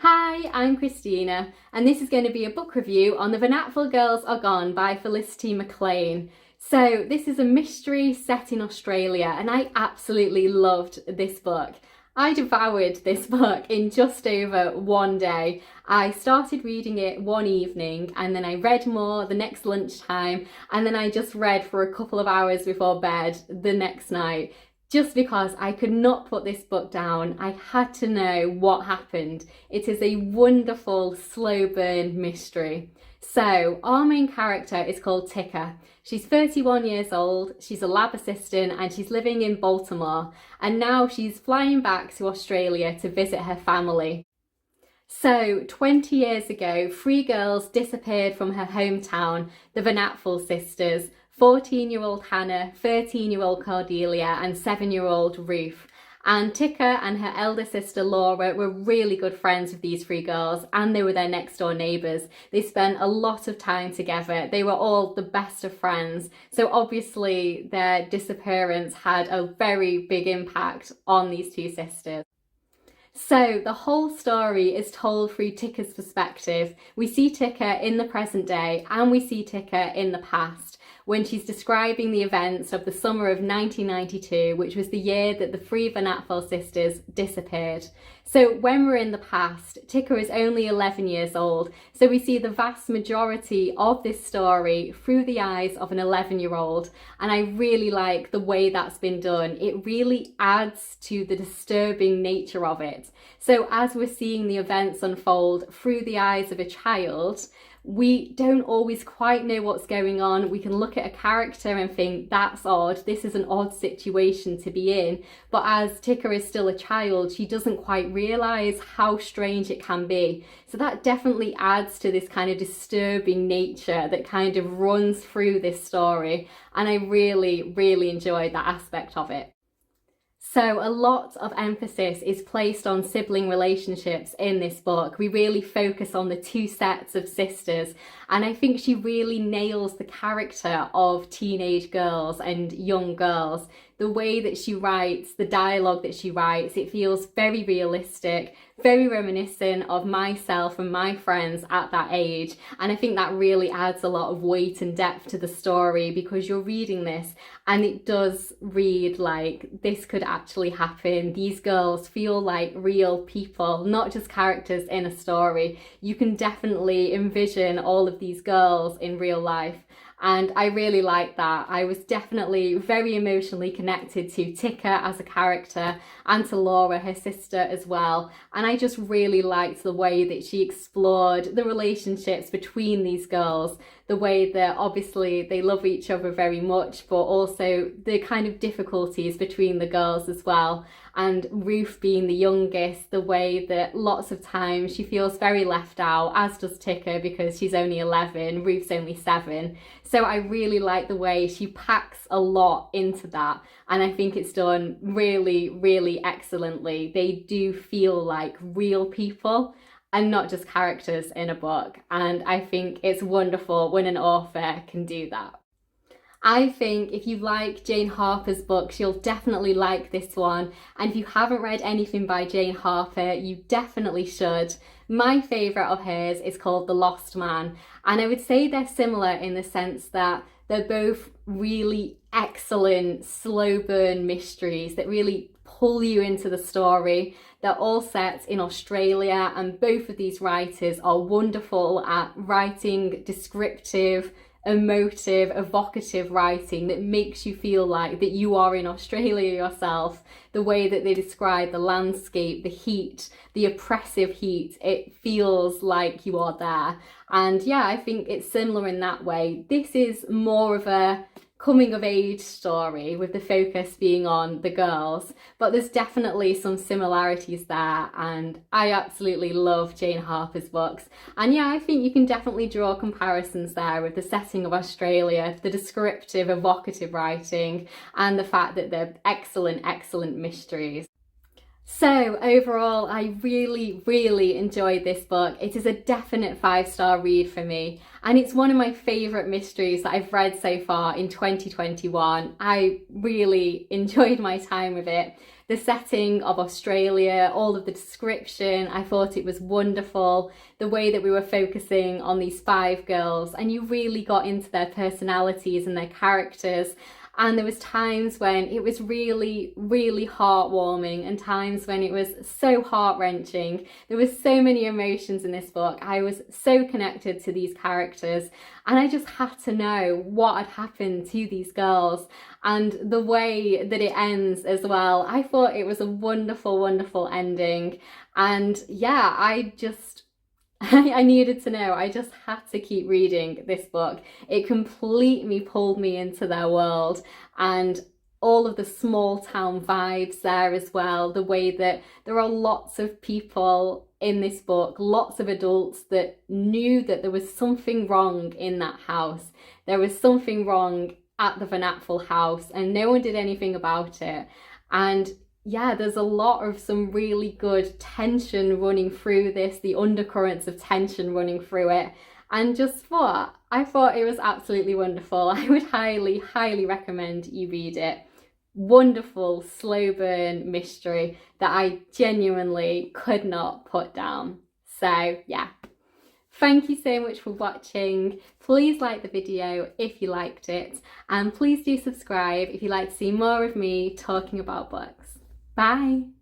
Hi, I'm Christina, and this is going to be a book review on The Apfel Girls Are Gone by Felicity McLean. So this is a mystery set in Australia, and I absolutely loved this book. I devoured this book in just over one day. I started reading it one evening, and then I read more the next lunchtime, and then I just read for a couple of hours before bed the next night. Just because I could not put this book down. I had to know what happened. It is a wonderful slow burn mystery. So our main character is called Tika. She's 31 years old, she's a lab assistant, and she's living in Baltimore, and now she's flying back to Australia to visit her family. So 20 years ago, 3 girls disappeared from her hometown, the Apfel sisters, 14-year-old Hannah, 13-year-old Cordelia, and 7-year-old Ruth. And Tika and her elder sister Laura were really good friends with these 3 girls, and they were their next door neighbours. They spent a lot of time together. They were all the best of friends. So obviously their disappearance had a very big impact on these 2 sisters. So the whole story is told through Tika's perspective. We see Tika in the present day and we see Tika in the past, when she's describing the events of the summer of 1992, which was the year that the 3 Apfel sisters disappeared. So when we're in the past, Tika is only 11 years old, so we see the vast majority of this story through the eyes of an 11-year-old, and I really like the way that's been done. It really adds to the disturbing nature of it. So as we're seeing the events unfold through the eyes of a child, we don't always quite know what's going on. We can look at a character and think, that's odd, this is an odd situation to be in. But as Tika is still a child, she doesn't quite realise how strange it can be. So that definitely adds to this kind of disturbing nature that kind of runs through this story. And I really enjoyed that aspect of it. So a lot of emphasis is placed on sibling relationships in this book. We really focus on the 2 sets of sisters, and I think she really nails the character of teenage girls and young girls. The way that she writes, the dialogue that she writes, it feels very realistic, very reminiscent of myself and my friends at that age. And I think that really adds a lot of weight and depth to the story, because you're reading this and it does read like this could actually happen. These girls feel like real people, not just characters in a story. You can definitely envision all of these girls in real life. And I really like that. I was definitely very emotionally connected to Tika as a character and to Laura, her sister, as well. And I just really liked the way that she explored the relationships between these girls, the way that obviously they love each other very much, but also the kind of difficulties between the girls as well. And Ruth being the youngest, the way that lots of times she feels very left out, as does Tika, because she's only 11, Ruth's only 7. So I really like the way she packs a lot into that, and I think it's done really excellently. They do feel like real people and not just characters in a book, and I think it's wonderful when an author can do that. I think if you like Jane Harper's books, you'll definitely like this one. And if you haven't read anything by Jane Harper, you definitely should. My favourite of hers is called The Lost Man. And I would say they're similar in the sense that they're both really excellent slow burn mysteries that really pull you into the story. They're all set in Australia, and both of these writers are wonderful at writing descriptive, emotive, evocative writing that makes you feel like that you are in Australia yourself. The way that they describe the landscape, the heat, the oppressive heat, it feels like you are there. And yeah, I think it's similar in that way. This is more of a coming of age story with the focus being on the girls, but there's definitely some similarities there, and I absolutely love Jane Harper's books. And yeah, I think you can definitely draw comparisons there with the setting of Australia, the descriptive, evocative writing, and the fact that they're excellent mysteries. So overall, I really enjoyed this book. It is a definite 5-star read for me, and it's one of my favourite mysteries that I've read so far in 2021. I really enjoyed my time with it. The setting of Australia, all of the description, I thought it was wonderful. The way that we were focusing on these 5 girls, and you really got into their personalities and their characters. And there was times when it was really heartwarming, and times when it was so heart-wrenching. There was so many emotions in this book. I was so connected to these characters, and I just had to know what had happened to these girls. And the way that it ends as well, I thought it was a wonderful ending. And yeah, I needed to know. I just had to keep reading this book. It completely pulled me into their world, and all of the small town vibes there as well. The way that there are lots of people in this book, lots of adults that knew that there was something wrong in that house. There was something wrong at the Van Apfel house, and no one did anything about it. And yeah, there's a lot of some really good tension running through this, the undercurrents of tension running through it. And I thought it was absolutely wonderful. I would highly recommend you read it. Wonderful slow burn mystery that I genuinely could not put down. So yeah, thank you so much for watching. Please like the video if you liked it, and please do subscribe if you'd like to see more of me talking about books. Bye!